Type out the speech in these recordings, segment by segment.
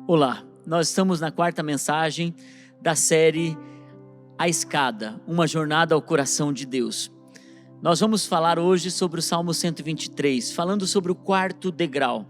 Olá, nós estamos na quarta mensagem da série A Escada, uma jornada ao coração de Deus. Nós vamos falar hoje sobre o Salmo 123, falando sobre o quarto degrau.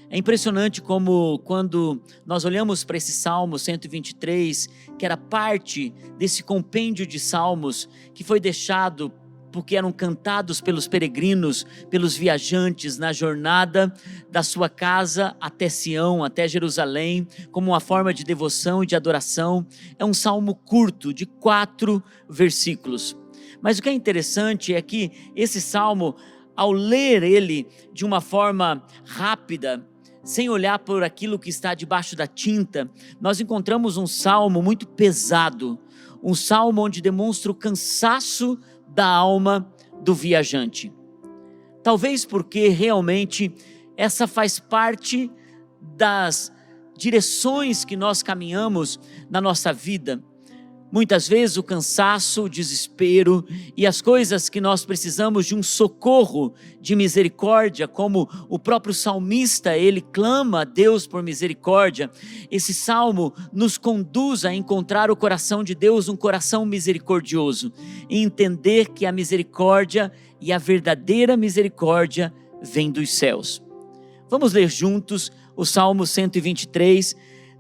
É impressionante como quando nós olhamos para esse Salmo 123, que era parte desse compêndio de salmos que foi deixado porque eram cantados pelos peregrinos, pelos viajantes na jornada da sua casa até Sião, até Jerusalém, como uma forma de devoção e de adoração. É um salmo curto, de 4 versículos. Mas o que é interessante é que esse salmo, ao ler ele de uma forma rápida, sem olhar por aquilo que está debaixo da tinta, nós encontramos um salmo muito pesado, um salmo onde demonstra o cansaço da alma do viajante. Talvez porque realmente essa faz parte das direções que nós caminhamos na nossa vida. Muitas vezes o cansaço, o desespero e as coisas que nós precisamos de um socorro, de misericórdia, como o próprio salmista, ele clama a Deus por misericórdia. Esse salmo nos conduz a encontrar o coração de Deus, um coração misericordioso, e entender que a misericórdia e a verdadeira misericórdia vem dos céus. Vamos ler juntos o Salmo 123,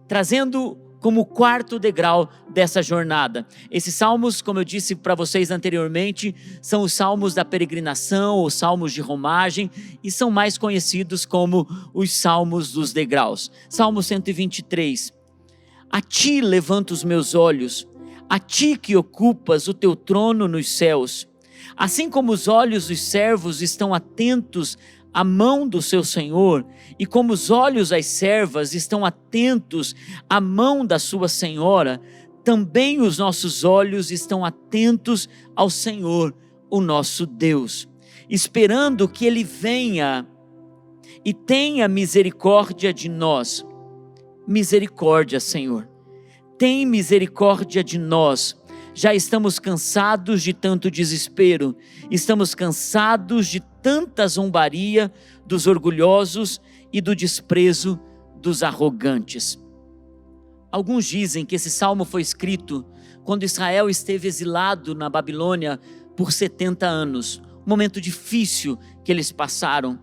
trazendo como o quarto degrau dessa jornada. Esses salmos, como eu disse para vocês anteriormente, são os salmos da peregrinação, os salmos de romagem, e são mais conhecidos como os salmos dos degraus. Salmo 123. A ti levanto os meus olhos, a ti que ocupas o teu trono nos céus. Assim como os olhos dos servos estão atentos à mão do seu Senhor, e como os olhos das servas estão atentos à mão da sua senhora, também os nossos olhos estão atentos ao Senhor, o nosso Deus, esperando que Ele venha e tenha misericórdia de nós. Misericórdia, Senhor, tem misericórdia de nós. Já estamos cansados de tanto desespero, estamos cansados de tanta zombaria dos orgulhosos e do desprezo dos arrogantes. Alguns dizem que esse salmo foi escrito quando Israel esteve exilado na Babilônia por 70 anos, um momento difícil que eles passaram.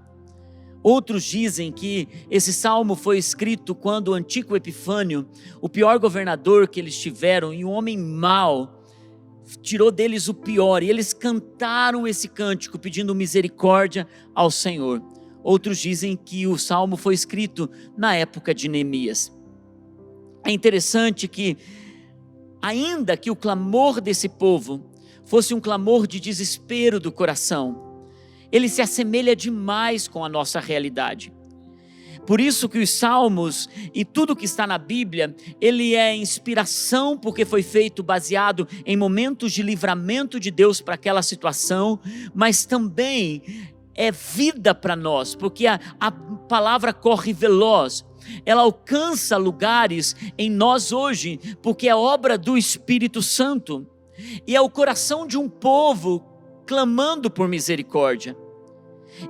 Outros dizem que esse salmo foi escrito quando o Antíoco Epifânio, o pior governador que eles tiveram e um homem mau, tirou deles o pior, e eles cantaram esse cântico pedindo misericórdia ao Senhor. Outros dizem que o salmo foi escrito na época de Neemias. É interessante que, ainda que o clamor desse povo fosse um clamor de desespero do coração, ele se assemelha demais com a nossa realidade. Por isso que os salmos e tudo que está na Bíblia, ele é inspiração porque foi feito baseado em momentos de livramento de Deus para aquela situação, mas também é vida para nós, porque a palavra corre veloz, ela alcança lugares em nós hoje, porque é obra do Espírito Santo, e é o coração de um povo clamando por misericórdia.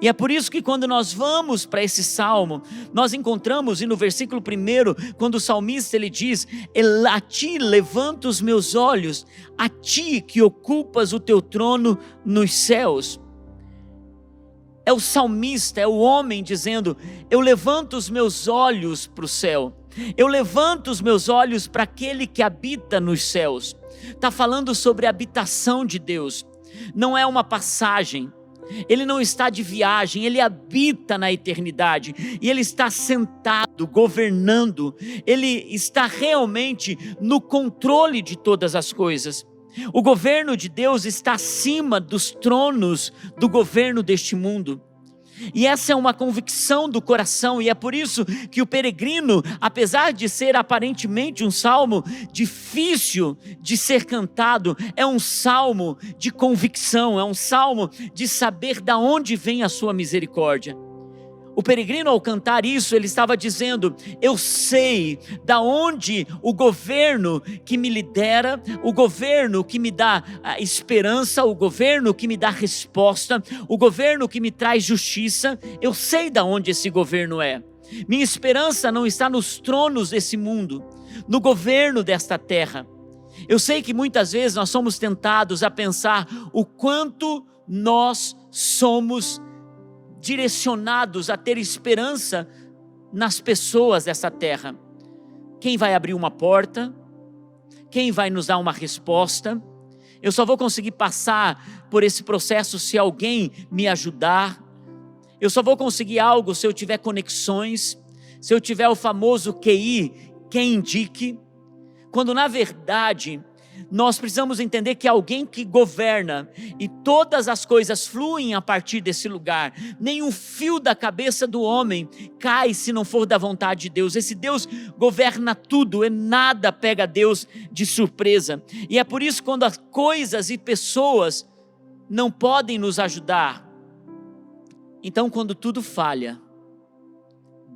E é por isso que quando nós vamos para esse salmo, nós encontramos, e no versículo 1, quando o salmista ele diz: a ti levanto os meus olhos, a ti que ocupas o teu trono nos céus. É o salmista, é o homem dizendo: eu levanto os meus olhos para o céu, eu levanto os meus olhos para aquele que habita nos céus. Está falando sobre a habitação de Deus, não é uma passagem. Ele não está de viagem, ele habita na eternidade, e ele está sentado, governando, ele está realmente no controle de todas as coisas. O governo de Deus está acima dos tronos do governo deste mundo. E essa é uma convicção do coração, e é por isso que o peregrino, apesar de ser aparentemente um salmo difícil de ser cantado, é um salmo de convicção, é um salmo de saber de onde vem a sua misericórdia. O peregrino, ao cantar isso, ele estava dizendo: eu sei da onde o governo que me lidera, o governo que me dá esperança, o governo que me dá resposta, o governo que me traz justiça, eu sei da onde esse governo é. Minha esperança não está nos tronos desse mundo, no governo desta terra. Eu sei que muitas vezes nós somos tentados a pensar o quanto nós somos direcionados a ter esperança nas pessoas dessa terra. Quem vai abrir uma porta? Quem vai nos dar uma resposta? Eu só vou conseguir passar por esse processo se alguém me ajudar. Eu só vou conseguir algo se eu tiver conexões, se eu tiver o famoso QI, quem indique. Quando na verdade nós precisamos entender que alguém que governa e todas as coisas fluem a partir desse lugar. Nenhum fio da cabeça do homem cai se não for da vontade de Deus. Esse Deus governa tudo e nada pega Deus de surpresa. E é por isso quando as coisas e pessoas não podem nos ajudar, então quando tudo falha,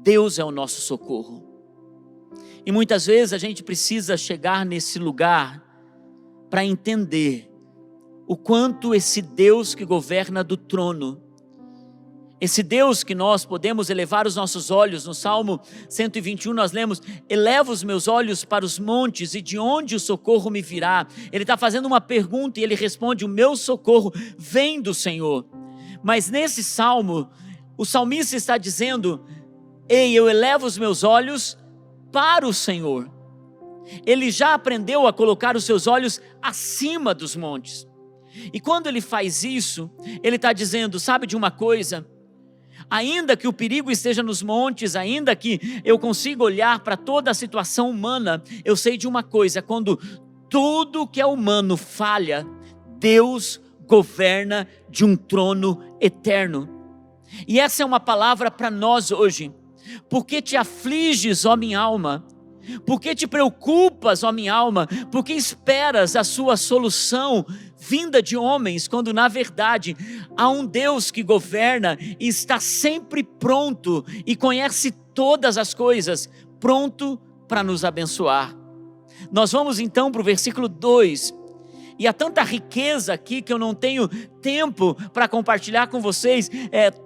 Deus é o nosso socorro. E muitas vezes a gente precisa chegar nesse lugar para entender o quanto esse Deus que governa do trono, esse Deus que nós podemos elevar os nossos olhos, no Salmo 121 nós lemos, eleva os meus olhos para os montes e de onde o socorro me virá? Ele está fazendo uma pergunta e ele responde, o meu socorro vem do Senhor. Mas nesse salmo, o salmista está dizendo, ei, eu elevo os meus olhos para o Senhor. Ele já aprendeu a colocar os seus olhos acima dos montes. E quando ele faz isso, ele está dizendo, sabe de uma coisa? Ainda que o perigo esteja nos montes, ainda que eu consiga olhar para toda a situação humana, eu sei de uma coisa, quando tudo que é humano falha, Deus governa de um trono eterno. E essa é uma palavra para nós hoje. Por que te afliges, ó minha alma? Por que te preocupas, ó minha alma? Por que esperas a sua solução vinda de homens, quando na verdade há um Deus que governa e está sempre pronto e conhece todas as coisas, pronto para nos abençoar. Nós vamos então para o versículo 2. E há tanta riqueza aqui que eu não tenho tempo para compartilhar com vocês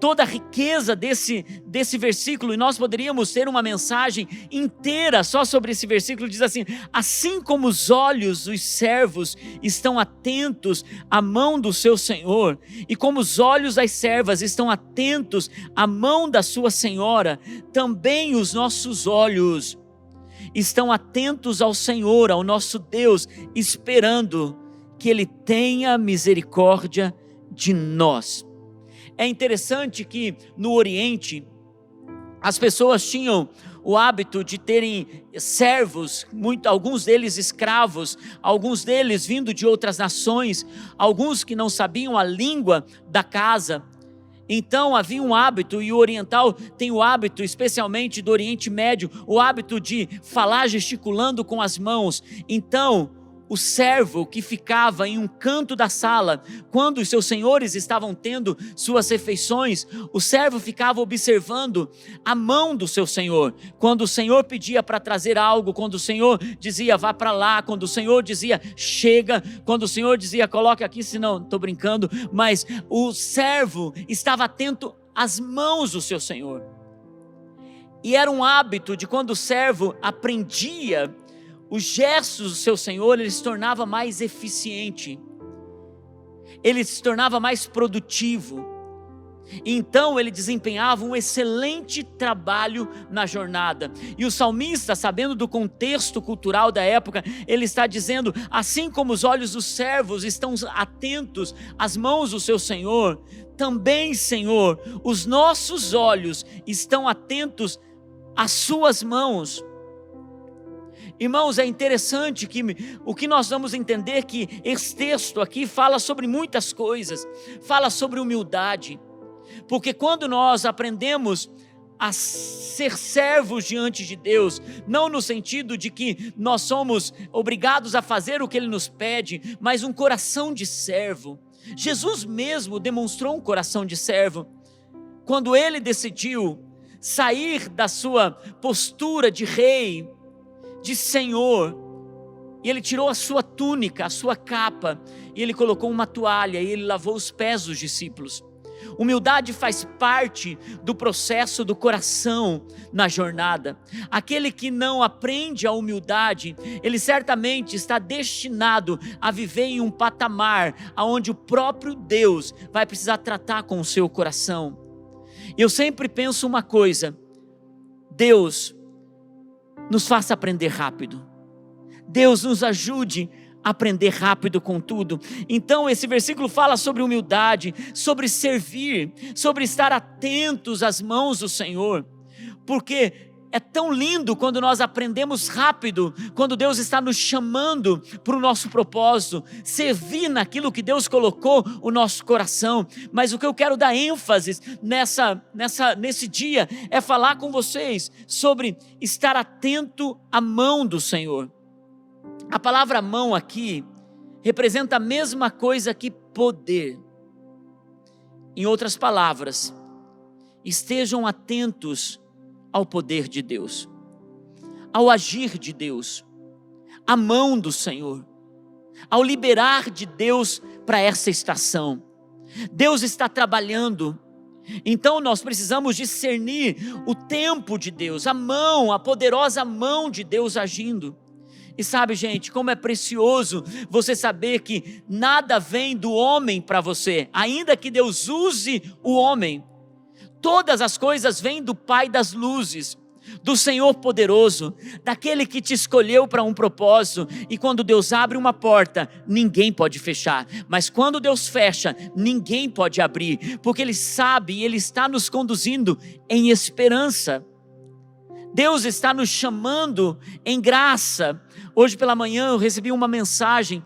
toda a riqueza desse versículo, e nós poderíamos ter uma mensagem inteira só sobre esse versículo. Diz assim, assim como os olhos dos servos estão atentos à mão do seu Senhor, e como os olhos das servas estão atentos à mão da sua senhora, também os nossos olhos estão atentos ao Senhor, ao nosso Deus, esperando que Ele tenha misericórdia de nós. É interessante que no Oriente, as pessoas tinham o hábito de terem servos, alguns deles escravos, alguns deles vindo de outras nações, alguns que não sabiam a língua da casa. Então havia um hábito, e o oriental tem o hábito, especialmente do Oriente Médio, o hábito de falar gesticulando com as mãos. Então o servo que ficava em um canto da sala, quando os seus senhores estavam tendo suas refeições, o servo ficava observando a mão do seu senhor. Quando o senhor pedia para trazer algo, quando o senhor dizia vá para lá, quando o senhor dizia chega, quando o senhor dizia coloque aqui, senão, estou brincando, mas o servo estava atento às mãos do seu senhor. E era um hábito de quando o servo aprendia os gestos do seu Senhor, ele se tornava mais eficiente, ele se tornava mais produtivo, então ele desempenhava um excelente trabalho na jornada. E o salmista, sabendo do contexto cultural da época, ele está dizendo, assim como os olhos dos servos estão atentos às mãos do seu Senhor, também, Senhor, os nossos olhos estão atentos às suas mãos. Irmãos, é interessante que o que nós vamos entender que esse texto aqui fala sobre muitas coisas, fala sobre humildade, porque quando nós aprendemos a ser servos diante de Deus, não no sentido de que nós somos obrigados a fazer o que Ele nos pede, mas um coração de servo. Jesus mesmo demonstrou um coração de servo, quando Ele decidiu sair da sua postura de rei, de Senhor, e Ele tirou a sua túnica, a sua capa, e Ele colocou uma toalha, e Ele lavou os pés dos discípulos. Humildade faz parte do processo do coração na jornada. Aquele que não aprende a humildade, ele certamente está destinado a viver em um patamar onde o próprio Deus vai precisar tratar com o seu coração. Eu sempre penso uma coisa: Deus nos faça aprender rápido. Deus nos ajude a aprender rápido com tudo. Então esse versículo fala sobre humildade, sobre servir, sobre estar atentos às mãos do Senhor, porque é tão lindo quando nós aprendemos rápido, quando Deus está nos chamando para o nosso propósito, servir naquilo que Deus colocou o nosso coração. Mas o que eu quero dar ênfase nesse dia é falar com vocês sobre estar atento à mão do Senhor. A palavra mão aqui representa a mesma coisa que poder. Em outras palavras, estejam atentos ao poder de Deus, ao agir de Deus, à mão do Senhor, ao liberar de Deus para essa estação. Deus está trabalhando, então nós precisamos discernir o tempo de Deus, a mão, a poderosa mão de Deus agindo. E sabe, gente, como é precioso você saber que nada vem do homem para você, ainda que Deus use o homem. Todas as coisas vêm do Pai das luzes, do Senhor poderoso, daquele que te escolheu para um propósito. E quando Deus abre uma porta, ninguém pode fechar, mas quando Deus fecha, ninguém pode abrir, porque Ele sabe e Ele está nos conduzindo em esperança. Deus está nos chamando em graça. Hoje pela manhã eu recebi uma mensagem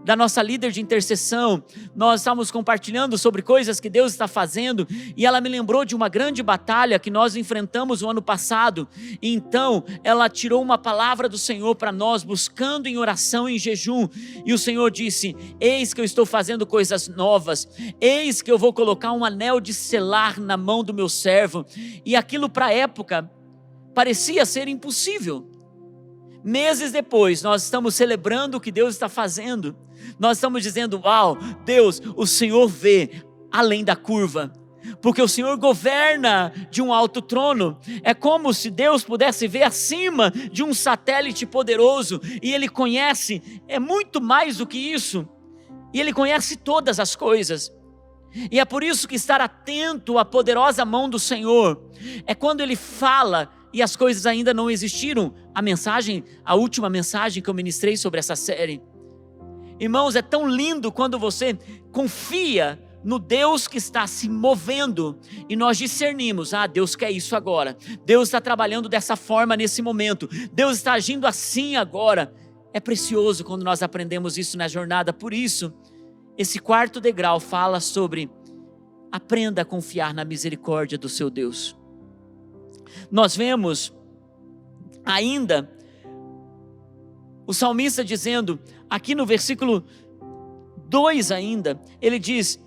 da nossa líder de intercessão. Nós estávamos compartilhando sobre coisas que Deus está fazendo, e ela me lembrou de uma grande batalha que nós enfrentamos o ano passado. E então ela tirou uma palavra do Senhor para nós, buscando em oração e em jejum, e o Senhor disse: eis que eu estou fazendo coisas novas, eis que eu vou colocar um anel de selar na mão do meu servo. E aquilo para a época parecia ser impossível. Meses depois, nós estamos celebrando o que Deus está fazendo. Nós estamos dizendo: uau, Deus, o Senhor vê além da curva, porque o Senhor governa de um alto trono. É como se Deus pudesse ver acima de um satélite poderoso, e Ele conhece, é muito mais do que isso, e Ele conhece todas as coisas. E é por isso que estar atento à poderosa mão do Senhor é quando Ele fala e as coisas ainda não existiram. A última mensagem que eu ministrei sobre essa série. Irmãos, é tão lindo quando você confia no Deus que está se movendo, e nós discernimos: Deus quer isso agora, Deus está trabalhando dessa forma nesse momento, Deus está agindo assim agora. É precioso quando nós aprendemos isso na jornada. Por isso, esse quarto degrau fala sobre: aprenda a confiar na misericórdia do seu Deus. Nós vemos ainda o salmista dizendo, aqui no versículo 2 ainda, ele diz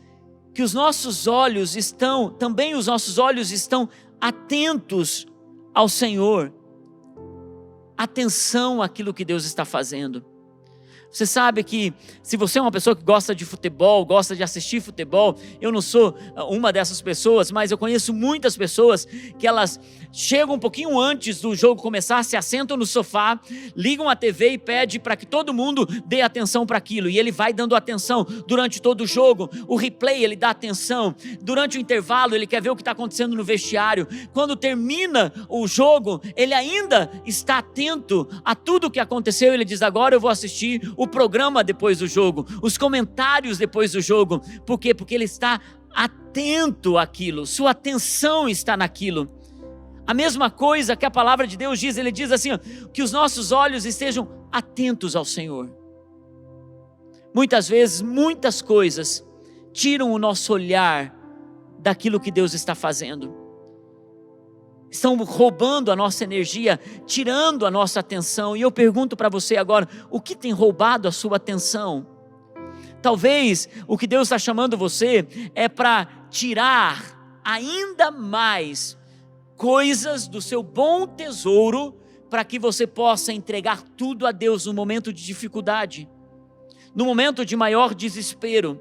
que os nossos olhos estão atentos ao Senhor. Atenção àquilo que Deus está fazendo. Você sabe que se você é uma pessoa que gosta de futebol, gosta de assistir futebol, eu não sou uma dessas pessoas, mas eu conheço muitas pessoas que elas chegam um pouquinho antes do jogo começar, se assentam no sofá, ligam a TV e pedem para que todo mundo dê atenção para aquilo, e ele vai dando atenção durante todo o jogo. O replay ele dá atenção, durante o intervalo ele quer ver o que está acontecendo no vestiário, quando termina o jogo ele ainda está atento a tudo o que aconteceu. Ele diz: agora eu vou assistir o programa depois do jogo, os comentários depois do jogo. Por quê? Porque ele está atento àquilo, sua atenção está naquilo. A mesma coisa que a palavra de Deus diz, ele diz assim, que os nossos olhos estejam atentos ao Senhor. Muitas vezes, muitas coisas tiram o nosso olhar daquilo que Deus está fazendo. Estão roubando a nossa energia, tirando a nossa atenção. E eu pergunto para você agora, o que tem roubado a sua atenção? Talvez o que Deus está chamando você é para tirar ainda mais coisas do seu bom tesouro, para que você possa entregar tudo a Deus no momento de dificuldade, no momento de maior desespero.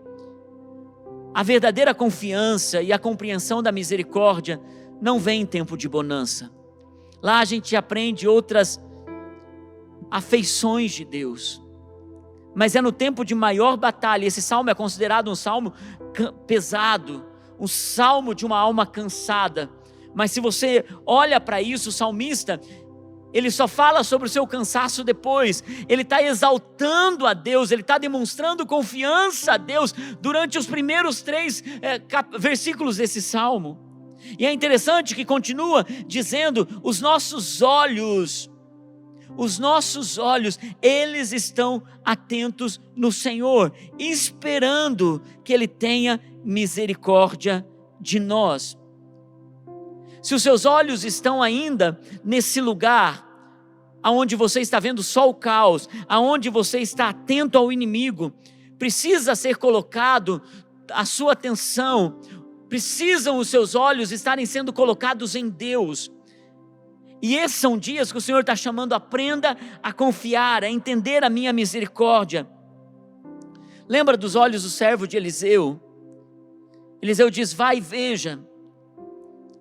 A verdadeira confiança e a compreensão da misericórdia não vem em tempo de bonança. Lá a gente aprende outras afeições de Deus. Mas é no tempo de maior batalha. Esse salmo é considerado um salmo pesado, um salmo de uma alma cansada. Mas se você olha para isso, o salmista, ele só fala sobre o seu cansaço depois. Ele está exaltando a Deus, ele está demonstrando confiança a Deus durante os primeiros 3 versículos desse salmo. E é interessante que continua dizendo: os nossos olhos, eles estão atentos no Senhor, esperando que Ele tenha misericórdia de nós. Se os seus olhos estão ainda nesse lugar, aonde você está vendo só o caos, aonde você está atento ao inimigo, precisa ser colocado a sua atenção, precisam os seus olhos estarem sendo colocados em Deus. E esses são dias que o Senhor está chamando: aprenda a confiar, a entender a minha misericórdia. Lembra dos olhos do servo de Eliseu? Eliseu diz: vai e veja.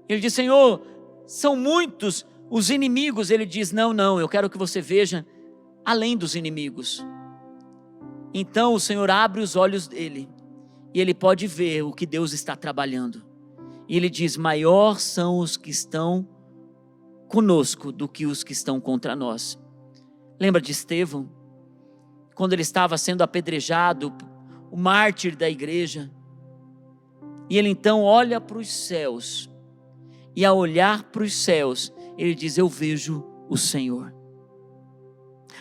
Ele diz: Senhor, são muitos os inimigos. Ele diz: não, eu quero que você veja além dos inimigos. Então o Senhor abre os olhos dele, e ele pode ver o que Deus está trabalhando. E ele diz: maior são os que estão conosco do que os que estão contra nós. Lembra de Estevão? Quando ele estava sendo apedrejado, o mártir da igreja. E ele então olha para os céus, e ao olhar para os céus, ele diz: eu vejo o Senhor.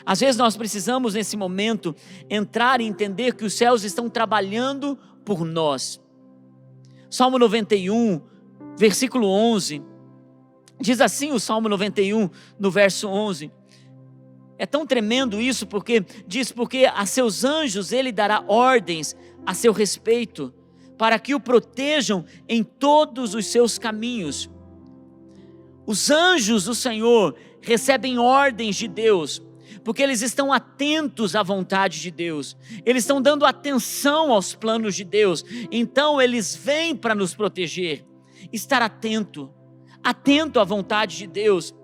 Às vezes nós precisamos nesse momento entrar e entender que os céus estão trabalhando por nós. Salmo 91, versículo 11, diz assim o Salmo 91, no verso 11. É tão tremendo isso, porque diz: porque a seus anjos ele dará ordens a seu respeito, para que o protejam em todos os seus caminhos. Os anjos do Senhor recebem ordens de Deus, porque eles estão atentos à vontade de Deus, eles estão dando atenção aos planos de Deus, então eles vêm para nos proteger. Estar atento à vontade de Deus.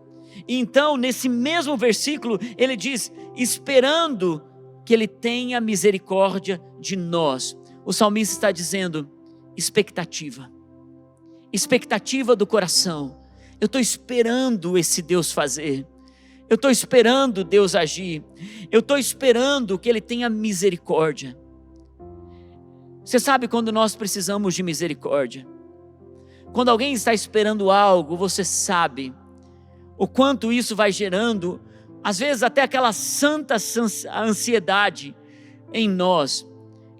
E então nesse mesmo versículo ele diz: esperando que Ele tenha misericórdia de nós. O salmista está dizendo: expectativa do coração. Eu estou esperando esse Deus fazer, eu estou esperando Deus agir, eu estou esperando que Ele tenha misericórdia. Você sabe quando nós precisamos de misericórdia? Quando alguém está esperando algo, você sabe o quanto isso vai gerando, às vezes até aquela santa ansiedade em nós,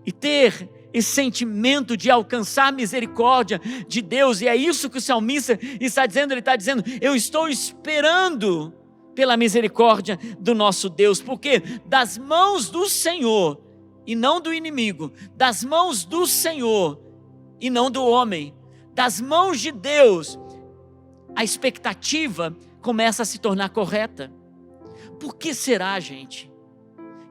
e ter esse sentimento de alcançar misericórdia de Deus. E é isso que o salmista está dizendo. Ele está dizendo: eu estou esperando pela misericórdia do nosso Deus, porque das mãos do Senhor e não do inimigo, das mãos do Senhor e não do homem, das mãos de Deus, a expectativa começa a se tornar correta. Por que será, gente,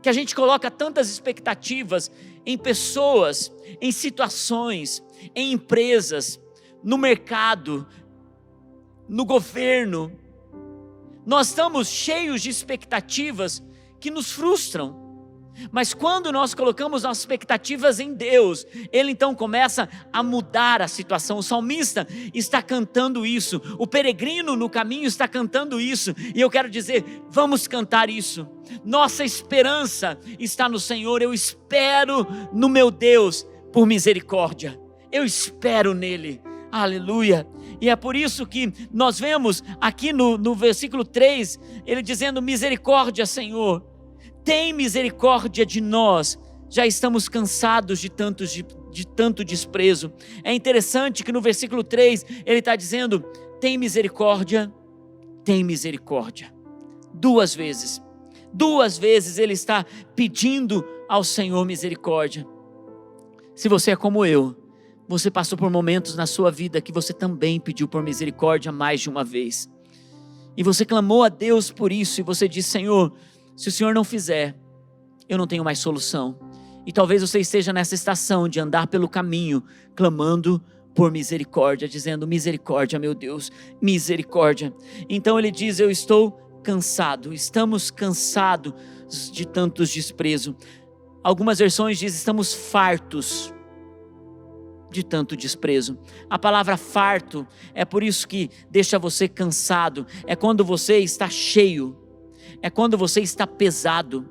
que a gente coloca tantas expectativas em pessoas, em situações, em empresas, no mercado, no governo? Nós estamos cheios de expectativas que nos frustram. Mas quando nós colocamos nossas expectativas em Deus, Ele então começa a mudar a situação. O salmista está cantando isso, o peregrino no caminho está cantando isso, e eu quero dizer: vamos cantar isso. Nossa esperança está no Senhor. Eu espero no meu Deus por misericórdia, eu espero nele. Aleluia. E é por isso que nós vemos aqui no versículo 3, ele dizendo: misericórdia, Senhor, tem misericórdia de nós, já estamos cansados de tanto desprezo. É interessante que no versículo 3 ele está dizendo: tem misericórdia, tem misericórdia. Duas vezes ele está pedindo ao Senhor misericórdia. Se você é como eu, você passou por momentos na sua vida que você também pediu por misericórdia mais de uma vez, e você clamou a Deus por isso, e você disse: Senhor, se o Senhor não fizer, eu não tenho mais solução, E talvez você esteja nessa estação de andar pelo caminho, clamando por misericórdia, dizendo: misericórdia, meu Deus, misericórdia. Então ele diz: eu estou cansado, estamos cansados de tantos desprezos. Algumas versões dizem: estamos fartos de tanto desprezo. A palavra farto é por isso que deixa você cansado, é quando você está cheio, é quando você está pesado.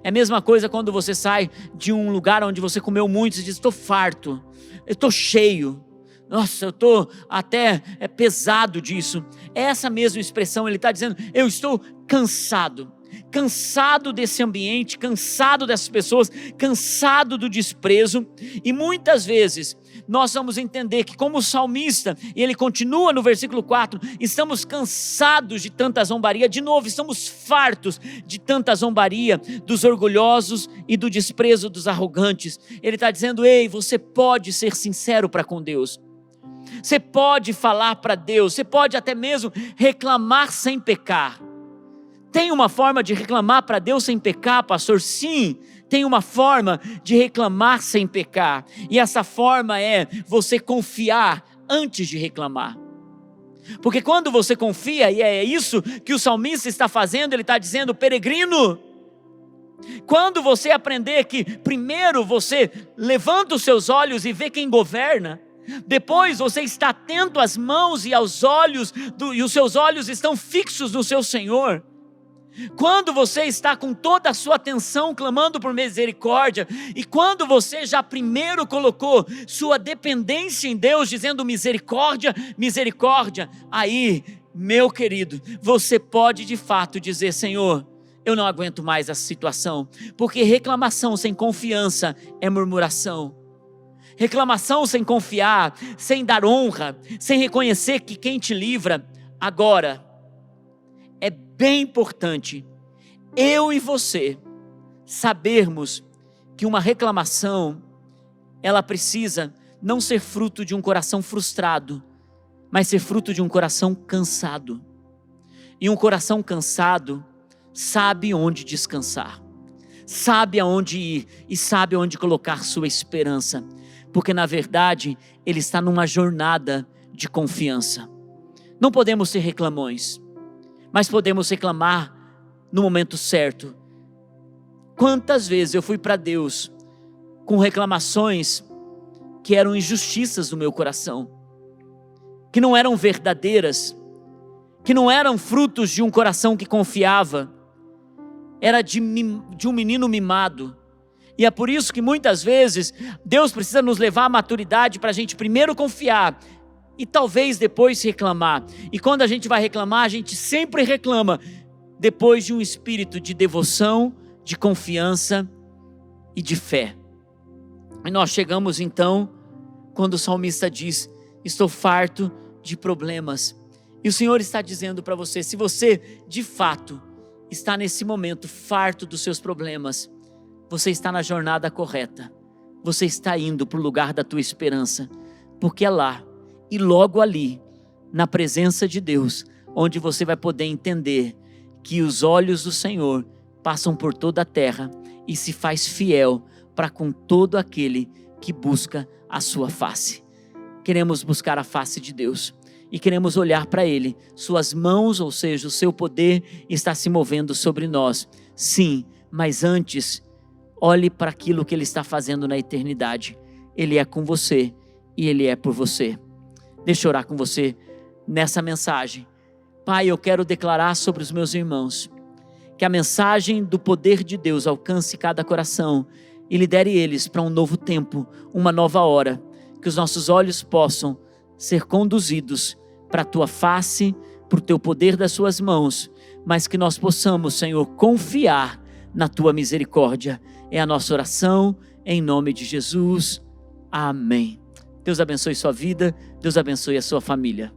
É a mesma coisa quando você sai de um lugar onde você comeu muito e diz: estou farto, eu estou cheio, nossa, eu estou até pesado disso. É essa mesma expressão, ele está dizendo: eu estou cansado. Cansado desse ambiente, cansado dessas pessoas, cansado do desprezo. E muitas vezes nós vamos entender que, como o salmista, e ele continua no versículo 4, estamos cansados de tanta zombaria. De novo, estamos fartos de tanta zombaria dos orgulhosos e do desprezo dos arrogantes. Ele está dizendo: ei, você pode ser sincero para com Deus, você pode falar para Deus, você pode até mesmo reclamar sem pecar. Tem uma forma de reclamar para Deus sem pecar, pastor? Sim, tem uma forma de reclamar sem pecar. E essa forma é você confiar antes de reclamar. Porque quando você confia, e é isso que o salmista está fazendo, ele está dizendo: peregrino, quando você aprender que primeiro você levanta os seus olhos e vê quem governa, depois você está atento às mãos e aos olhos, e os seus olhos estão fixos no seu Senhor. Quando você está com toda a sua atenção clamando por misericórdia, e quando você já primeiro colocou sua dependência em Deus, dizendo: misericórdia, misericórdia, aí, meu querido, você pode de fato dizer: Senhor, eu não aguento mais essa situação. Porque reclamação sem confiança é murmuração. Reclamação sem confiar, sem dar honra, sem reconhecer que quem te livra. Agora, é bem importante eu e você sabermos que uma reclamação, ela precisa não ser fruto de um coração frustrado, mas ser fruto de um coração cansado. E um coração cansado sabe onde descansar, sabe aonde ir e sabe onde colocar sua esperança, porque na verdade ele está numa jornada de confiança. Não podemos ser reclamões, mas podemos reclamar no momento certo. Quantas vezes eu fui para Deus com reclamações que eram injustiças no meu coração, que não eram verdadeiras, que não eram frutos de um coração que confiava, era de um menino mimado. E é por isso que muitas vezes Deus precisa nos levar à maturidade para a gente primeiro confiar e talvez depois reclamar. E quando a gente vai reclamar, a gente sempre reclama depois de um espírito de devoção, de confiança e de fé. E nós chegamos então, quando o salmista diz: estou farto de problemas. E o Senhor está dizendo para você: se você de fato está nesse momento farto dos seus problemas, você está na jornada correta. Você está indo para o lugar da tua esperança, porque é lá e logo ali, na presença de Deus, onde você vai poder entender que os olhos do Senhor passam por toda a terra e se faz fiel para com todo aquele que busca a sua face. Queremos buscar a face de Deus e queremos olhar para Ele. Suas mãos, ou seja, o seu poder está se movendo sobre nós. Sim, mas antes, olhe para aquilo que Ele está fazendo na eternidade. Ele é com você e Ele é por você. Deixa eu orar com você nessa mensagem. Pai, eu quero declarar sobre os meus irmãos que a mensagem do poder de Deus alcance cada coração e lidere eles para um novo tempo, uma nova hora, que os nossos olhos possam ser conduzidos para a Tua face, por Teu poder das Suas mãos, mas que nós possamos, Senhor, confiar na Tua misericórdia. É a nossa oração, em nome de Jesus. Amém. Deus abençoe sua vida, Deus abençoe a sua família.